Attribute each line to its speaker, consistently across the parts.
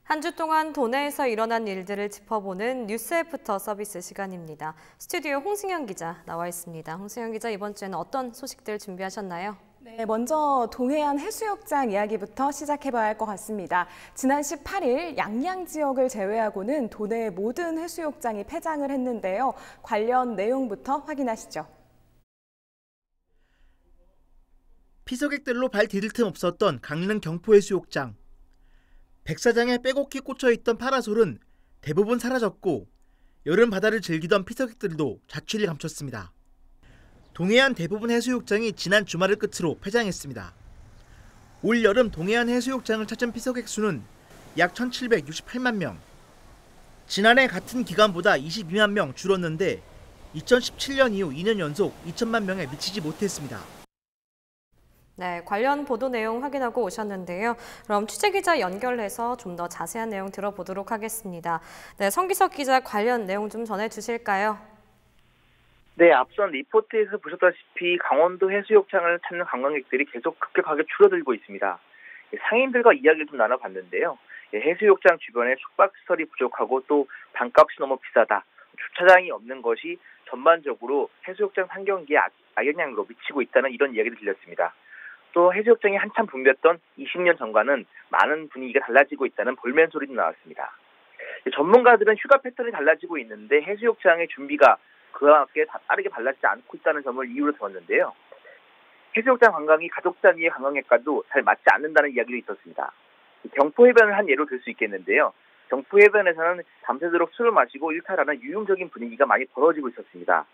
Speaker 1: 한 주 동안 도내에서 일어난 일들을 짚어보는 뉴스애프터 서비스 시간입니다. 스튜디오 홍승현 기자 나와 있습니다. 홍승현 기자, 이번 주에는 어떤 소식들 준비하셨나요?
Speaker 2: 네, 먼저 동해안 해수욕장 이야기부터 시작해봐야 할 것 같습니다. 지난 18일 양양 지역을 제외하고는 도내의 모든 해수욕장이 폐장을 했는데요. 관련 내용부터 확인하시죠.
Speaker 3: 피서객들로 발 디딜 틈 없었던 강릉 경포해수욕장. 백사장에 빼곡히 꽂혀있던 파라솔은 대부분 사라졌고 여름 바다를 즐기던 피서객들도 자취를 감췄습니다. 동해안 대부분 해수욕장이 지난 주말을 끝으로 폐장했습니다. 올 여름 동해안 해수욕장을 찾은 피서객 수는 약 1,768만 명. 지난해 같은 기간보다 22만 명 줄었는데 2017년 이후 2년 연속 2천만 명에 미치지 못했습니다.
Speaker 1: 네, 관련 보도 내용 확인하고 오셨는데요. 그럼 취재기자 연결해서 좀 더 자세한 내용 들어보도록 하겠습니다. 네, 성기석 기자, 관련 내용 좀 전해주실까요?
Speaker 4: 네, 앞선 리포트에서 보셨다시피 강원도 해수욕장을 찾는 관광객들이 계속 급격하게 줄어들고 있습니다. 상인들과 이야기를 좀 나눠봤는데요. 해수욕장 주변에 숙박시설이 부족하고 또 방값이 너무 비싸다, 주차장이 없는 것이 전반적으로 해수욕장 환경기에 악영향으로 미치고 있다는 이런 이야기를 들렸습니다. 또 해수욕장이 한참 붐볐던 20년 전과는 많은 분위기가 달라지고 있다는 볼멘 소리도 나왔습니다. 전문가들은 휴가 패턴이 달라지고 있는데 해수욕장의 준비가 그와 함께 빠르게 달라지지 않고 있다는 점을 이유로 들었는데요. 해수욕장 관광이 가족 단위의 관광객과도 잘 맞지 않는다는 이야기도 있었습니다. 경포해변을 한 예로 들 수 있겠는데요. 경포해변에서는 밤새도록 술을 마시고 일탈하는 유흥적인 분위기가 많이 벌어지고 있었습니다.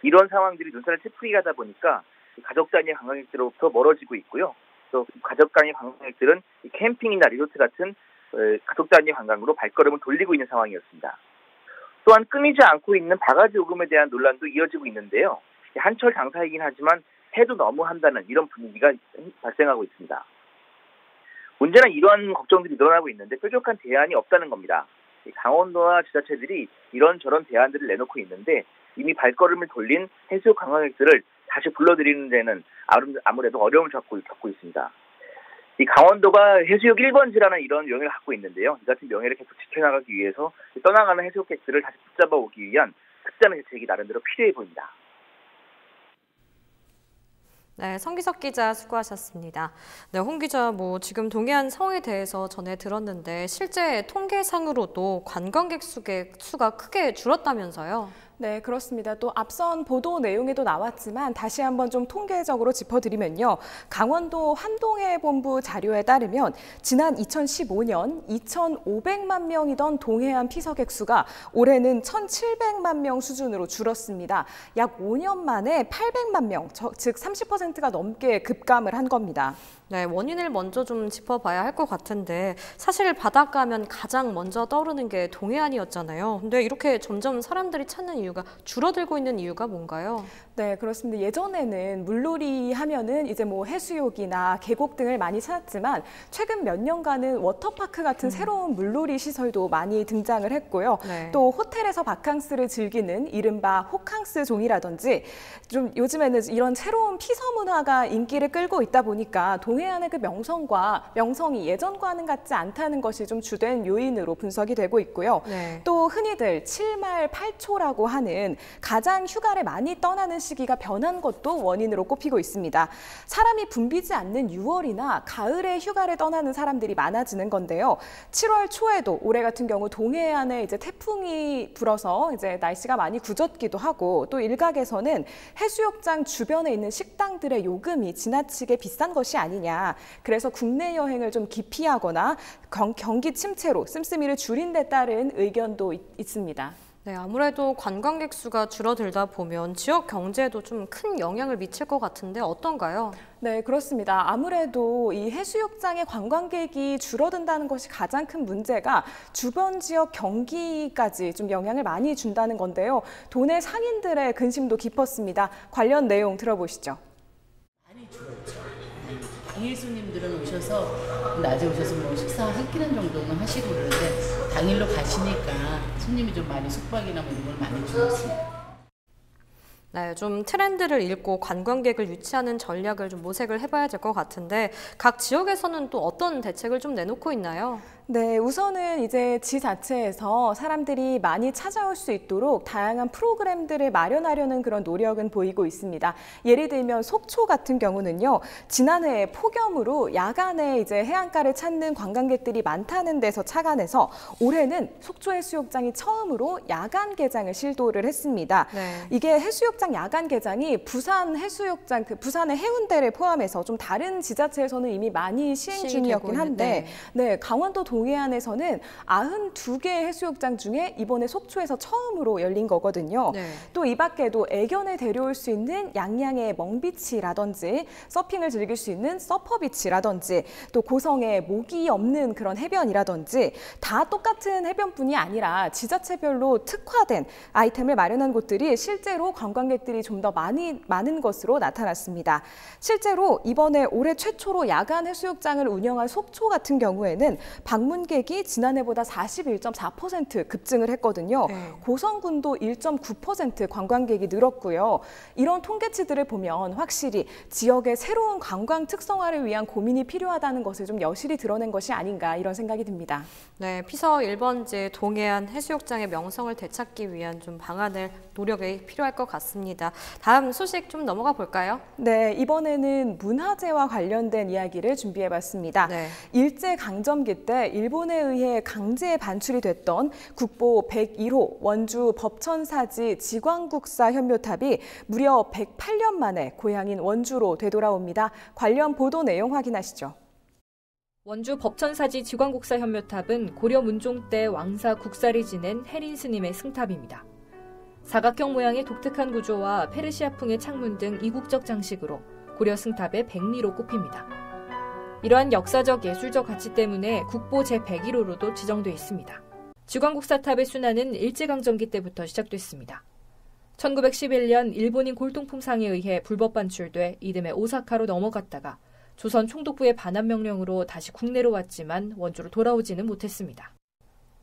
Speaker 4: 이런 상황들이 눈살을 찌푸리게 하다 보니까 가족 단위의 관광객들로부터 멀어지고 있고요. 또 가족 단위 관광객들은 캠핑이나 리조트 같은 가족 단위 관광으로 발걸음을 돌리고 있는 상황이었습니다. 또한 끊이지 않고 있는 바가지 요금에 대한 논란도 이어지고 있는데요. 한철 장사이긴 하지만 해도 너무 한다는 이런 분위기가 발생하고 있습니다. 문제는 이러한 걱정들이 늘어나고 있는데 뾰족한 대안이 없다는 겁니다. 강원도와 지자체들이 이런저런 대안들을 내놓고 있는데 이미 발걸음을 돌린 해수욕 관광객들을 다시 불러들이는 데는 아무래도 어려움을 겪고 있습니다. 이 강원도가 해수욕 1번지라는 이런 명예를 갖고 있는데요. 이 같은 명예를 계속 지켜나가기 위해서 떠나가는 해수욕객들을 다시 붙잡아 오기 위한 특단의 대책이 나름대로 필요해 보입니다.
Speaker 1: 네, 성기석 기자 수고하셨습니다. 네, 홍 기자, 지금 동해안 상황에 대해서 전해 들었는데 실제 통계상으로도 관광객 수가 크게 줄었다면서요?
Speaker 2: 네, 그렇습니다. 또 앞선 보도 내용에도 나왔지만 다시 한번 좀 통계적으로 짚어드리면요. 강원도 환동해본부 자료에 따르면 지난 2015년 2,500만 명이던 동해안 피서객 수가 올해는 1,700만 명 수준으로 줄었습니다. 약 5년 만에 800만 명, 즉 30%가 넘게 급감을 한 겁니다.
Speaker 1: 네, 원인을 먼저 좀 짚어봐야 할 것 같은데 사실 바닷가 하면 가장 먼저 떠오르는 게 동해안이었잖아요. 근데 이렇게 점점 사람들이 찾는 이유가 줄어들고 있는 이유가 뭔가요?
Speaker 2: 네, 그렇습니다. 예전에는 물놀이 하면은 이제 해수욕이나 계곡 등을 많이 찾았지만 최근 몇 년간은 워터파크 같은 새로운 물놀이 시설도 많이 등장을 했고요.
Speaker 1: 네.
Speaker 2: 또 호텔에서 바캉스를 즐기는 이른바 호캉스 종이라든지 좀 요즘에는 이런 새로운 피서 문화가 인기를 끌고 있다 보니까 동해안의 그 명성이 예전과는 같지 않다는 것이 좀 주된 요인으로 분석이 되고 있고요.
Speaker 1: 네.
Speaker 2: 또 흔히들 7말 8초라고 하는 가장 휴가를 많이 떠나는 시기가 변한 것도 원인으로 꼽히고 있습니다. 사람이 붐비지 않는 6월이나 가을에 휴가를 떠나는 사람들이 많아지는 건데요. 7월 초에도 올해 같은 경우 동해안에 이제 태풍이 불어서 이제 날씨가 많이 굳었기도 하고 또 일각에서는 해수욕장 주변에 있는 식당들의 요금이 지나치게 비싼 것이 아니냐. 그래서 국내 여행을 좀 기피하거나 경기 침체로 씀씀이를 줄인 데 따른 의견도 있습니다.
Speaker 1: 네, 아무래도 관광객 수가 줄어들다 보면 지역 경제에도 좀 큰 영향을 미칠 것 같은데 어떤가요?
Speaker 2: 네, 그렇습니다. 아무래도 이 해수욕장의 관광객이 줄어든다는 것이 가장 큰 문제가 주변 지역 경기까지 좀 영향을 많이 준다는 건데요. 도내 상인들의 근심도 깊었습니다. 관련 내용 들어보시죠.
Speaker 5: 많이 줄었죠. 당일 손님들은 오셔서 낮에 오셔서 식사 한 끼는 정도는 하시고 그러는데 당일로 가시니까 손님이 좀 많이 숙박이나 이런 걸 많이 줄었습니다.
Speaker 1: 네, 좀 트렌드를 읽고 관광객을 유치하는 전략을 좀 모색을 해봐야 될 것 같은데 각 지역에서는 또 어떤 대책을 좀 내놓고 있나요?
Speaker 2: 네, 우선은 이제 지자체에서 사람들이 많이 찾아올 수 있도록 다양한 프로그램들을 마련하려는 그런 노력은 보이고 있습니다. 예를 들면 속초 같은 경우는요, 지난해 폭염으로 야간에 이제 해안가를 찾는 관광객들이 많다는 데서 착안해서 올해는 속초 해수욕장이 처음으로 야간 개장을 시도를 했습니다.
Speaker 1: 네.
Speaker 2: 이게 해수욕장 야간 개장이 부산 해수욕장, 부산의 해운대를 포함해서 좀 다른 지자체에서는 이미 많이 시행 중이었긴 한데, 네, 강원도 동해안에서는 92개 해수욕장 중에 이번에 속초에서 처음으로 열린 거거든요.
Speaker 1: 네.
Speaker 2: 또 이 밖에도 애견을 데려올 수 있는 양양의 멍비치라든지 서핑을 즐길 수 있는 서퍼비치라든지 또 고성의 모기 없는 그런 해변이라든지 다 똑같은 해변뿐이 아니라 지자체별로 특화된 아이템을 마련한 곳들이 실제로 관광객들이 좀 더 많은 것으로 나타났습니다. 실제로 이번에 올해 최초로 야간 해수욕장을 운영한 속초 같은 경우에는 방문객이 지난해보다 41.4% 급증을 했거든요.
Speaker 1: 네.
Speaker 2: 고성군도 1.9% 관광객이 늘었고요. 이런 통계치들을 보면 확실히 지역의 새로운 관광 특성화를 위한 고민이 필요하다는 것을 좀 여실히 드러낸 것이 아닌가 이런 생각이 듭니다.
Speaker 1: 네, 피서 1번지 동해안 해수욕장의 명성을 되찾기 위한 좀 방안을 노력이 필요할 것 같습니다. 다음 소식 좀 넘어가 볼까요?
Speaker 2: 네, 이번에는 문화재와 관련된 이야기를 준비해봤습니다.
Speaker 1: 네.
Speaker 2: 일제강점기 때 일본에 의해 강제 반출이 됐던 국보 101호 원주 법천사지 지광국사 현묘탑이 무려 108년 만에 고향인 원주로 되돌아옵니다. 관련 보도 내용 확인하시죠.
Speaker 6: 원주 법천사지 지광국사 현묘탑은 고려 문종 때 왕사 국사를 지낸 해린 스님의 승탑입니다. 사각형 모양의 독특한 구조와 페르시아풍의 창문 등 이국적 장식으로 고려 승탑의 백미로 꼽힙니다. 이러한 역사적 예술적 가치 때문에 국보 제101호로도 지정돼 있습니다. 지광국사탑의 순환은 일제강점기 때부터 시작됐습니다. 1911년 일본인 골동품상에 의해 불법 반출돼 이듬해 오사카로 넘어갔다가 조선 총독부의 반환 명령으로 다시 국내로 왔지만 원주로 돌아오지는 못했습니다.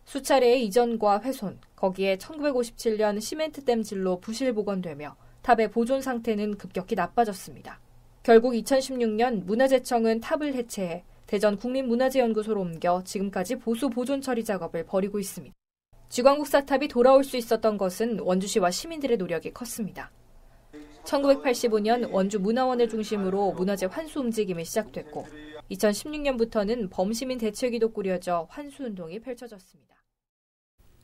Speaker 6: 수차례의 이전과 훼손, 거기에 1957년 시멘트 댐질로 부실 복원되며 탑의 보존 상태는 급격히 나빠졌습니다. 결국 2016년 문화재청은 탑을 해체해 대전 국립문화재연구소로 옮겨 지금까지 보수 보존 처리 작업을 벌이고 있습니다. 지광국사탑이 돌아올 수 있었던 것은 원주시와 시민들의 노력이 컸습니다. 1985년 원주 문화원을 중심으로 문화재 환수 움직임이 시작됐고 2016년부터는 범시민 대책위도 꾸려져 환수 운동이 펼쳐졌습니다.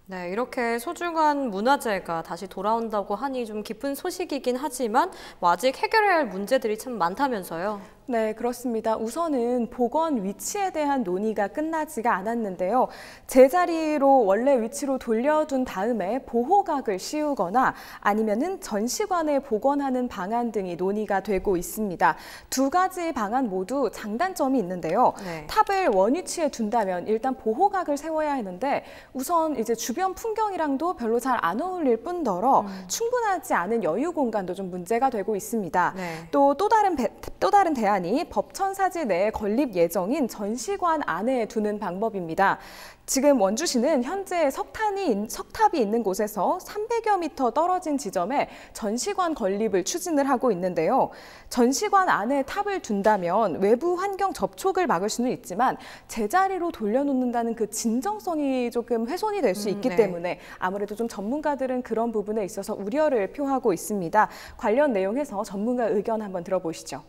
Speaker 1: 네, 이렇게 소중한 문화재가 다시 돌아온다고 하니 좀 기쁜 소식이긴 하지만 아직 해결해야 할 문제들이 참 많다면서요.
Speaker 2: 네, 그렇습니다. 우선은 복원 위치에 대한 논의가 끝나지가 않았는데요. 제자리로 원래 위치로 돌려둔 다음에 보호각을 씌우거나 아니면은 전시관에 복원하는 방안 등이 논의가 되고 있습니다. 두 가지 방안 모두 장단점이 있는데요.
Speaker 1: 네.
Speaker 2: 탑을 원위치에 둔다면 일단 보호각을 세워야 하는데 우선 이제 주변 풍경이랑도 별로 잘 안 어울릴 뿐더러 충분하지 않은 여유 공간도 좀 문제가 되고 있습니다.
Speaker 1: 네.
Speaker 2: 또 다른 대안이 법천사지 내에 건립 예정인 전시관 안에 두는 방법입니다. 지금 원주시는 현재 석탑이 있는 곳에서 300여 미터 떨어진 지점에 전시관 건립을 추진을 하고 있는데요. 전시관 안에 탑을 둔다면 외부 환경 접촉을 막을 수는 있지만 제자리로 돌려놓는다는 그 진정성이 조금 훼손이 될 수 있기
Speaker 1: 네.
Speaker 2: 때문에 아무래도 좀 전문가들은 그런 부분에 있어서 우려를 표하고 있습니다. 관련 내용에서 전문가 의견 한번 들어보시죠.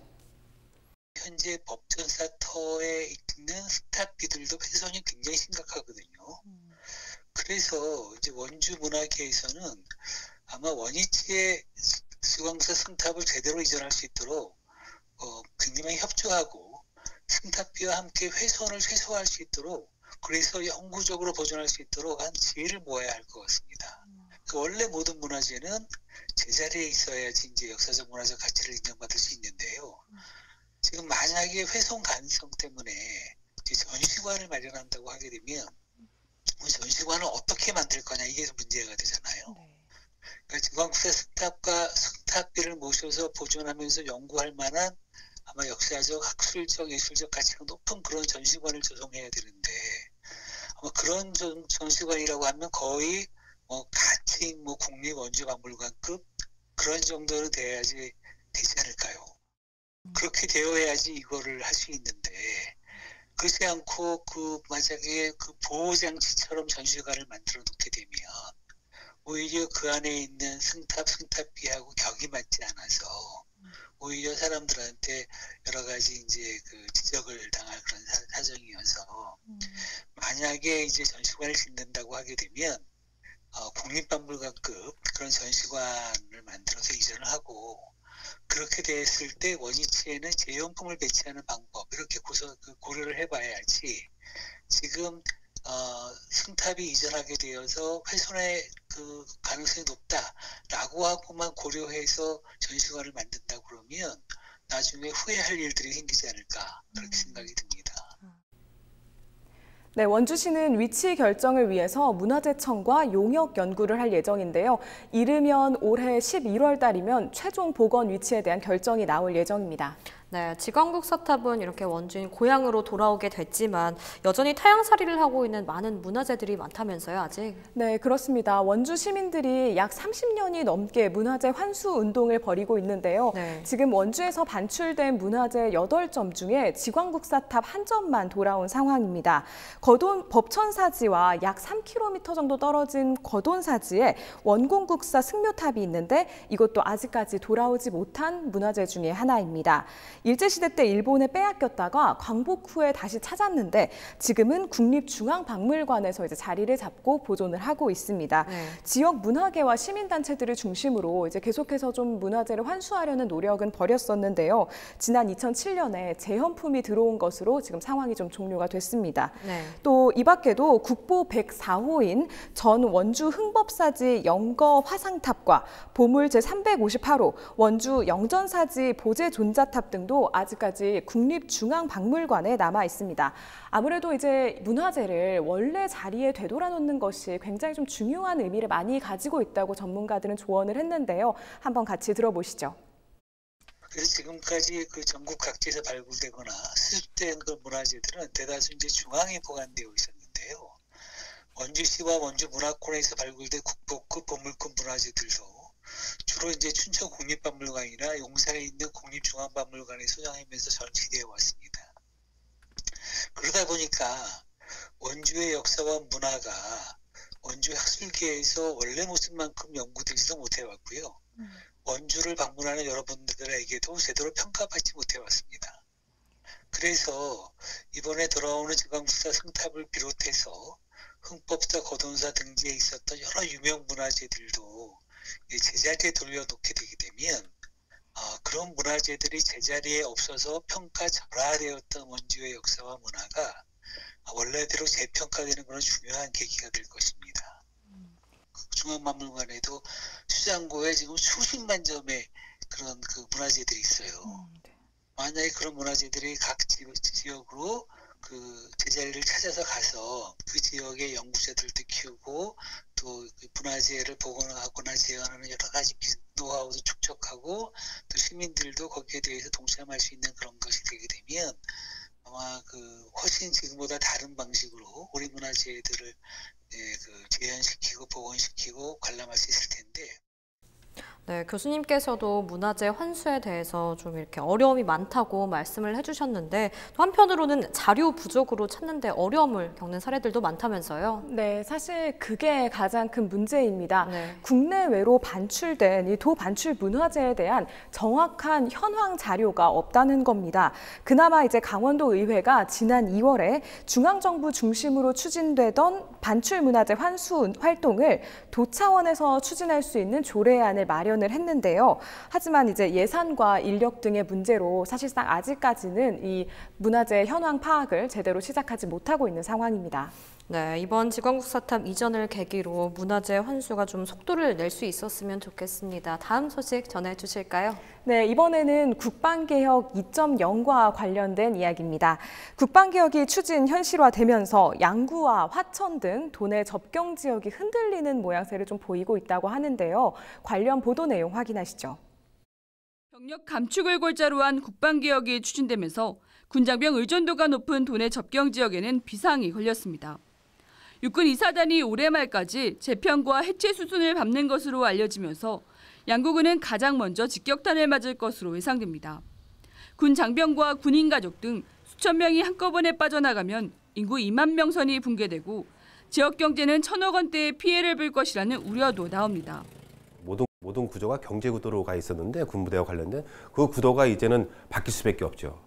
Speaker 7: 현재 법천사터에 있는 스탑비들도 훼손이 굉장히 심각하거든요. 그래서 이제 원주 문화계에서는 아마 원위치에 지광국사 승탑을 제대로 이전할 수 있도록 굉장히 협조하고 승탑비와 함께 훼손을 최소화할 수 있도록 그래서 영구적으로 보존할 수 있도록 한 지혜를 모아야 할 것 같습니다. 원래 모든 문화재는 제자리에 있어야지 이제 역사적 문화적 가치를 인정받을 수 있는데요. 지금 만약에 훼손 가능성 때문에 전시관을 마련한다고 하게 되면 전시관을 어떻게 만들 거냐 이게 문제가 되잖아요. 그러니까 지광국사 승탑과 승탑비를 모셔서 보존하면서 연구할 만한 아마 역사적, 학술적, 예술적 가치가 높은 그런 전시관을 조성해야 되는데 아마 그런 전시관이라고 하면 거의 가칭 국립원주박물관급 그런 정도는 돼야지 되지 않을까요? 그렇게 되어야지 이거를 할 수 있는데 그렇지 않고 만약에 보호장치처럼 전시관을 만들어 놓게 되면 오히려 그 안에 있는 승탑비하고 격이 맞지 않아서 오히려 사람들한테 여러 가지 이제 지적을 당할 그런 사정이어서 만약에 이제 전시관을 짓는다고 하게 되면 국립박물관급 그런 전시관을 만들어서 이전을 하고 그렇게 됐을 때 원위치에는 재용품을 배치하는 방법 이렇게 고려를 해봐야지 지금 승탑이 이전하게 되어서 훼손의 가능성이 높다라고 하고만 고려해서 전시관을 만든다 그러면 나중에 후회할 일들이 생기지 않을까 그렇게 생각이 듭니다.
Speaker 2: 네, 원주시는 위치 결정을 위해서 문화재청과 용역 연구를 할 예정인데요. 이르면 올해 11월 달이면 최종 복원 위치에 대한 결정이 나올 예정입니다.
Speaker 1: 네, 지광국사탑은 이렇게 원주인 고향으로 돌아오게 됐지만 여전히 타향살이를 하고 있는 많은 문화재들이 많다면서요, 아직?
Speaker 2: 네, 그렇습니다. 원주 시민들이 약 30년이 넘게 문화재 환수 운동을 벌이고 있는데요.
Speaker 1: 네.
Speaker 2: 지금 원주에서 반출된 문화재 8점 중에 지광국사탑 1점만 돌아온 상황입니다. 거돈 법천사지와 약 3km 정도 떨어진 거돈사지에 원공국사 승묘탑이 있는데 이것도 아직까지 돌아오지 못한 문화재 중에 하나입니다. 일제시대 때 일본에 빼앗겼다가 광복 후에 다시 찾았는데 지금은 국립중앙박물관에서 이제 자리를 잡고 보존을 하고 있습니다.
Speaker 1: 네.
Speaker 2: 지역 문화계와 시민단체들을 중심으로 이제 계속해서 좀 문화재를 환수하려는 노력은 벌였었는데요. 지난 2007년에 재현품이 들어온 것으로 지금 상황이 좀 종료가 됐습니다.
Speaker 1: 네.
Speaker 2: 또 이 밖에도 국보 104호인 전 원주 흥법사지 영거 화상탑과 보물 제358호 원주 영전사지 보제존자탑 등도 아직까지 국립중앙박물관에 남아 있습니다. 아무래도 이제 문화재를 원래 자리에 되돌아놓는 것이 굉장히 좀 중요한 의미를 많이 가지고 있다고 전문가들은 조언을 했는데요. 한번 같이 들어보시죠.
Speaker 7: 그래서 지금까지 전국 각지에서 발굴되거나 수집된 문화재들은 대다수 이제 중앙에 보관되어 있었는데요. 원주시와 원주 문화권에서 발굴된 국보급 보물급 문화재들도 주로 이제 춘천 국립박물관이나 용산에 있는 국립중앙박물관에 소장하면서 전시되어 왔습니다. 그러다 보니까 원주의 역사와 문화가 원주 학술계에서 원래 모습만큼 연구되지도 못해왔고요. 원주를 방문하는 여러분들에게도 제대로 평가받지 못해왔습니다. 그래서 이번에 돌아오는 지광국사 승탑을 비롯해서 흥법사, 거돈사 등지에 있었던 여러 유명 문화재들도 제자리에 돌려놓게 되게 되면 그런 문화재들이 제자리에 없어서 평가절하되었던 원주의 역사와 문화가 원래대로 재평가되는 그런 중요한 계기가 될 것입니다. 중앙박물관에도 수장고에 지금 수십만 점의 그런 문화재들이 있어요. 만약에 그런 문화재들이 각 지역으로 제자리를 찾아서 가서 그 지역의 연구자들도 키우고 또 문화재를 복원하거나 재현하는 여러 가지 노하우도 축적하고 또 시민들도 거기에 대해서 동참할 수 있는 그런 것이 되게 되면 아마 훨씬 지금보다 다른 방식으로 우리 문화재들을 재현시키고 복원시키고 관람할 수 있을 텐데.
Speaker 1: 네, 교수님께서도 문화재 환수에 대해서 좀 이렇게 어려움이 많다고 말씀을 해주셨는데 또 한편으로는 자료 부족으로 찾는데 어려움을 겪는 사례들도 많다면서요?
Speaker 2: 네, 사실 그게 가장 큰 문제입니다.
Speaker 1: 네.
Speaker 2: 국내외로 반출된 이 도반출 문화재에 대한 정확한 현황 자료가 없다는 겁니다. 그나마 이제 강원도 의회가 지난 2월에 중앙정부 중심으로 추진되던 반출 문화재 환수 활동을 도 차원에서 추진할 수 있는 조례안을 마련을 했는데요. 하지만 이제 예산과 인력 등의 문제로 사실상 아직까지는 이 문화재 현황 파악을 제대로 시작하지 못하고 있는 상황입니다.
Speaker 1: 네, 이번 지광국사탑 이전을 계기로 문화재 환수가 좀 속도를 낼 수 있었으면 좋겠습니다. 다음 소식 전해주실까요?
Speaker 2: 네, 이번에는 국방개혁 2.0과 관련된 이야기입니다. 국방개혁이 추진 현실화되면서 양구와 화천 등 도내 접경 지역이 흔들리는 모양새를 좀 보이고 있다고 하는데요. 관련 보도 내용 확인하시죠.
Speaker 8: 병력 감축을 골자로 한 국방개혁이 추진되면서 군장병 의존도가 높은 도내 접경 지역에는 비상이 걸렸습니다. 육군 2사단이 올해 말까지 재편과 해체 수순을 밟는 것으로 알려지면서 양구군은 가장 먼저 직격탄을 맞을 것으로 예상됩니다. 군 장병과 군인 가족 등 수천 명이 한꺼번에 빠져나가면 인구 2만 명 선이 붕괴되고 지역 경제는 1,000억 원대의 피해를 볼 것이라는 우려도 나옵니다.
Speaker 9: 모든 구조가 경제 구도로 가 있었는데 군부대와 관련된 그 구도가 이제는 바뀔 수밖에 없죠.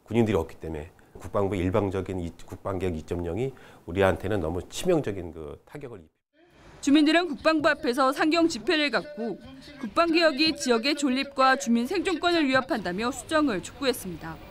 Speaker 9: 군인들이 없기 때문에 국방부 일방적인 국방개혁 2.0이 우리한테는 너무 치명적인 그 타격을 입힙니다.
Speaker 8: 주민들은 국방부 앞에서 상경 집회를 갖고 국방개혁이 지역의 존립과 주민 생존권을 위협한다며 수정을 촉구했습니다.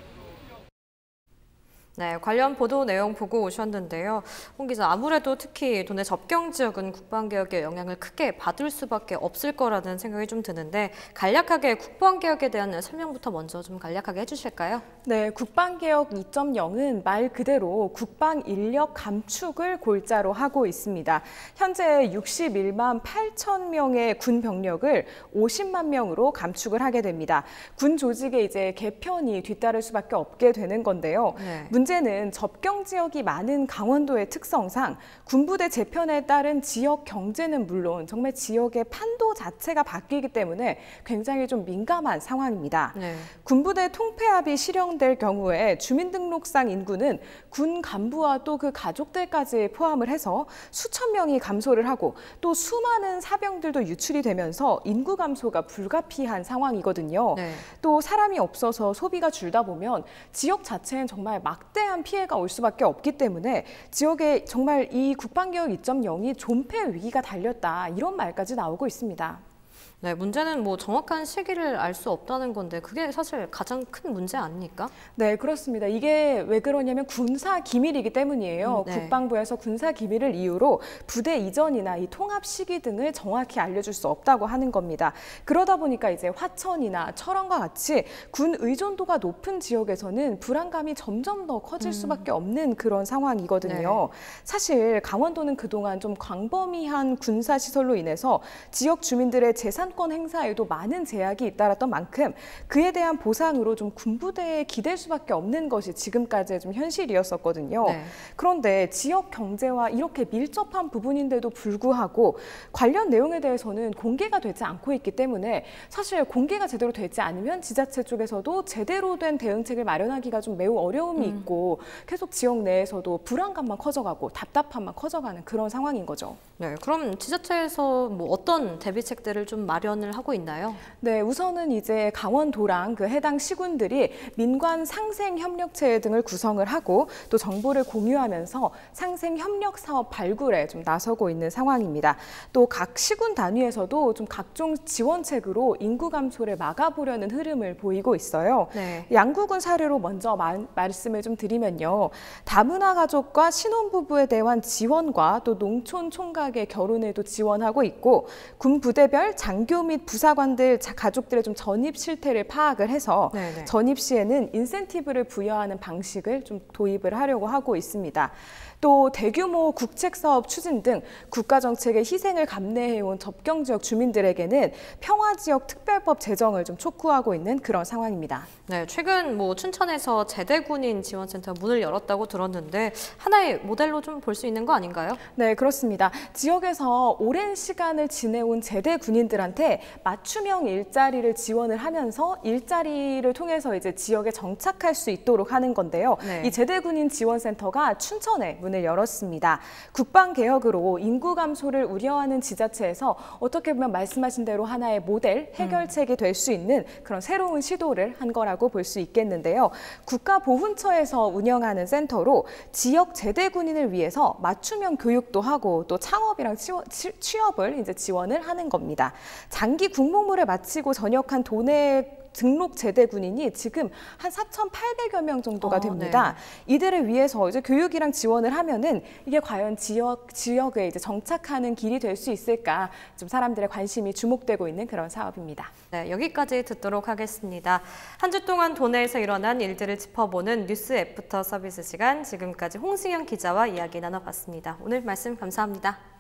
Speaker 1: 네, 관련 보도 내용 보고 오셨는데요. 홍 기자, 아무래도 특히 도내 접경 지역은 국방개혁의 영향을 크게 받을 수밖에 없을 거라는 생각이 좀 드는데 간략하게 국방개혁에 대한 설명부터 먼저 좀 간략하게 해주실까요?
Speaker 2: 네, 국방개혁 2.0은 말 그대로 국방 인력 감축을 골자로 하고 있습니다. 현재 61만 8천 명의 군 병력을 50만 명으로 감축을 하게 됩니다. 군 조직의 이제 개편이 뒤따를 수밖에 없게 되는 건데요.
Speaker 1: 네.
Speaker 2: 문제는 접경 지역이 많은 강원도의 특성상 군부대 재편에 따른 지역 경제는 물론 정말 지역의 판도 자체가 바뀌기 때문에 굉장히 좀 민감한 상황입니다.
Speaker 1: 네.
Speaker 2: 군부대 통폐합이 실현될 경우에 주민등록상 인구는 군 간부와 또 그 가족들까지 포함을 해서 수천 명이 감소를 하고 또 수많은 사병들도 유출이 되면서 인구 감소가 불가피한 상황이거든요.
Speaker 1: 네.
Speaker 2: 또 사람이 없어서 소비가 줄다 보면 지역 자체는 정말 막대한 피해가 올 수밖에 없기 때문에 지역에 정말 이 국방개혁 2.0이 존폐 위기가 달렸다 이런 말까지 나오고 있습니다.
Speaker 1: 네, 문제는 뭐 정확한 시기를 알 수 없다는 건데 그게 사실 가장 큰 문제 아닙니까?
Speaker 2: 네, 그렇습니다. 이게 왜 그러냐면 군사 기밀이기 때문이에요.
Speaker 1: 네.
Speaker 2: 국방부에서 군사 기밀을 이유로 부대 이전이나 이 통합 시기 등을 정확히 알려줄 수 없다고 하는 겁니다. 그러다 보니까 이제 화천이나 철원과 같이 군 의존도가 높은 지역에서는 불안감이 점점 더 커질 수밖에 없는 그런 상황이거든요.
Speaker 1: 네.
Speaker 2: 사실 강원도는 그동안 좀 광범위한 군사 시설로 인해서 지역 주민들의 재산권 행사에도 많은 제약이 잇따랐던 만큼 그에 대한 보상으로 좀 군부대에 기댈 수밖에 없는 것이 지금까지의 좀 현실이었었거든요.
Speaker 1: 네.
Speaker 2: 그런데 지역 경제와 이렇게 밀접한 부분인데도 불구하고 관련 내용에 대해서는 공개가 되지 않고 있기 때문에 사실 공개가 제대로 되지 않으면 지자체 쪽에서도 제대로 된 대응책을 마련하기가 좀 매우 어려움이 있고 계속 지역 내에서도 불안감만 커져가고 답답함만 커져가는 그런 상황인 거죠.
Speaker 1: 네, 그럼 지자체에서 뭐 어떤 대비책들을 좀 마련을 하고 있나요?
Speaker 2: 네, 우선은 이제 강원도랑 그 해당 시군들이 민관 상생협력체 등을 구성을 하고 또 정보를 공유하면서 상생협력 사업 발굴에 좀 나서고 있는 상황입니다. 또 각 시군 단위에서도 좀 각종 지원책으로 인구 감소를 막아보려는 흐름을 보이고 있어요.
Speaker 1: 네.
Speaker 2: 양구군 사례로 먼저 말씀을 좀 드리면요. 다문화 가족과 신혼부부에 대한 지원과 또 농촌 총각의 결혼에도 지원하고 있고 군 부대별 장교 및 부사관들 가족들의 좀 전입 실태를 파악을 해서
Speaker 1: 네네.
Speaker 2: 전입 시에는 인센티브를 부여하는 방식을 좀 도입을 하려고 하고 있습니다. 또 대규모 국책사업 추진 등 국가정책의 희생을 감내해온 접경지역 주민들에게는 평화지역 특별법 제정을 좀 촉구하고 있는 그런 상황입니다.
Speaker 1: 네, 최근 뭐 춘천에서 제대군인 지원센터 문을 열었다고 들었는데 하나의 모델로 좀 볼 수 있는 거 아닌가요?
Speaker 2: 네, 그렇습니다. 지역에서 오랜 시간을 지내온 제대 군인들한테 맞춤형 일자리를 지원을 하면서 일자리를 통해서 이제 지역에 정착할 수 있도록 하는 건데요.
Speaker 1: 네.
Speaker 2: 이 제대 군인 지원센터가 춘천에 문을 열었습니다. 국방개혁으로 인구 감소를 우려하는 지자체에서 어떻게 보면 말씀하신 대로 하나의 모델 해결책이 될 수 있는 그런 새로운 시도를 한 거라고 볼 수 있겠는데요. 국가보훈처에서 운영하는 센터로 지역 제대 군인을 위해서 맞춤형 교육도 하고 또 창업이랑 취업을 이제 지원을 하는 겁니다. 장기 군복무를 마치고 전역한 도내 등록 제대 군인이 지금 한 4,800여 명 정도가 됩니다.
Speaker 1: 네.
Speaker 2: 이들을 위해서 이제 교육이랑 지원을 하면은 이게 과연 지역에 이제 정착하는 길이 될 수 있을까? 좀 사람들의 관심이 주목되고 있는 그런 사업입니다.
Speaker 1: 네, 여기까지 듣도록 하겠습니다. 한 주 동안 도내에서 일어난 일들을 짚어보는 뉴스 애프터 서비스 시간, 지금까지 홍승현 기자와 이야기 나눠봤습니다. 오늘 말씀 감사합니다.